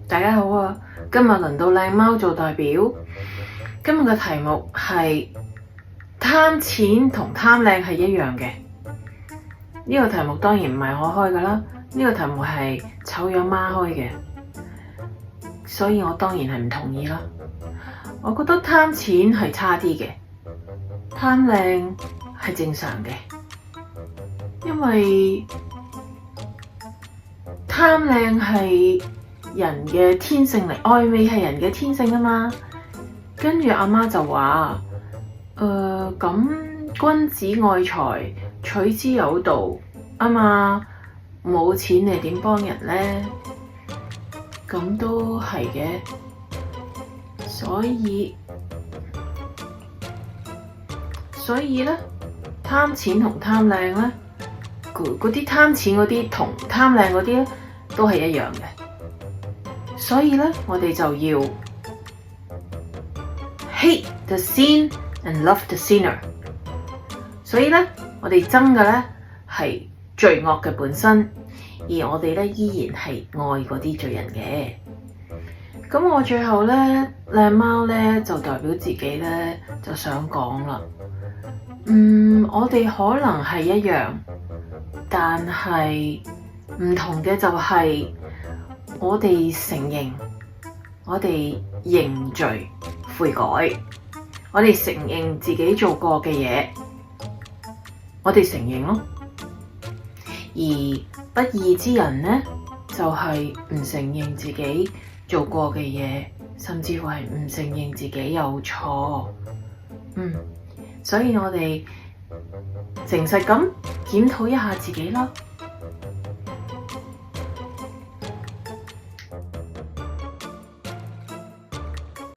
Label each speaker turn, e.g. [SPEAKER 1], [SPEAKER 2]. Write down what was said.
[SPEAKER 1] 大家好啊！今日輪到靚貓做代表。今日嘅題目係貪錢同貪靚係一樣嘅。呢個題目當然唔係我開㗎啦，呢個題目係醜樣媽開嘅，所以我當然係唔同意啦。我覺得貪錢係差啲嘅，貪靚係正常嘅，因為貪靚係人嘅天性嚟，愛美係人嘅天性啊嘛。跟住阿媽就話：咁君子愛財，取之有道啊嘛，冇錢你點幫人呢？咁都係嘅，所以咧，貪錢同貪靚咧，嗰啲貪錢嗰啲同貪靚嗰啲咧，都係一樣嘅。所以咧，我哋就要 hate the sin and love the sinner。所以咧，我哋憎嘅咧係罪惡嘅本身，而我哋咧依然係愛嗰啲罪人嘅。咁我最後咧，靚貓咧就代表自己咧就想講啦。我哋可能係一樣，但係唔同嘅就係我哋承認，我哋認罪悔改，我哋承認自己做過嘅嘢，我哋承認咯。而不義之人呢，就係唔承認自己做過嘅嘢，甚至乎係唔承認自己有錯。所以我哋誠實咁檢討一下自己啦。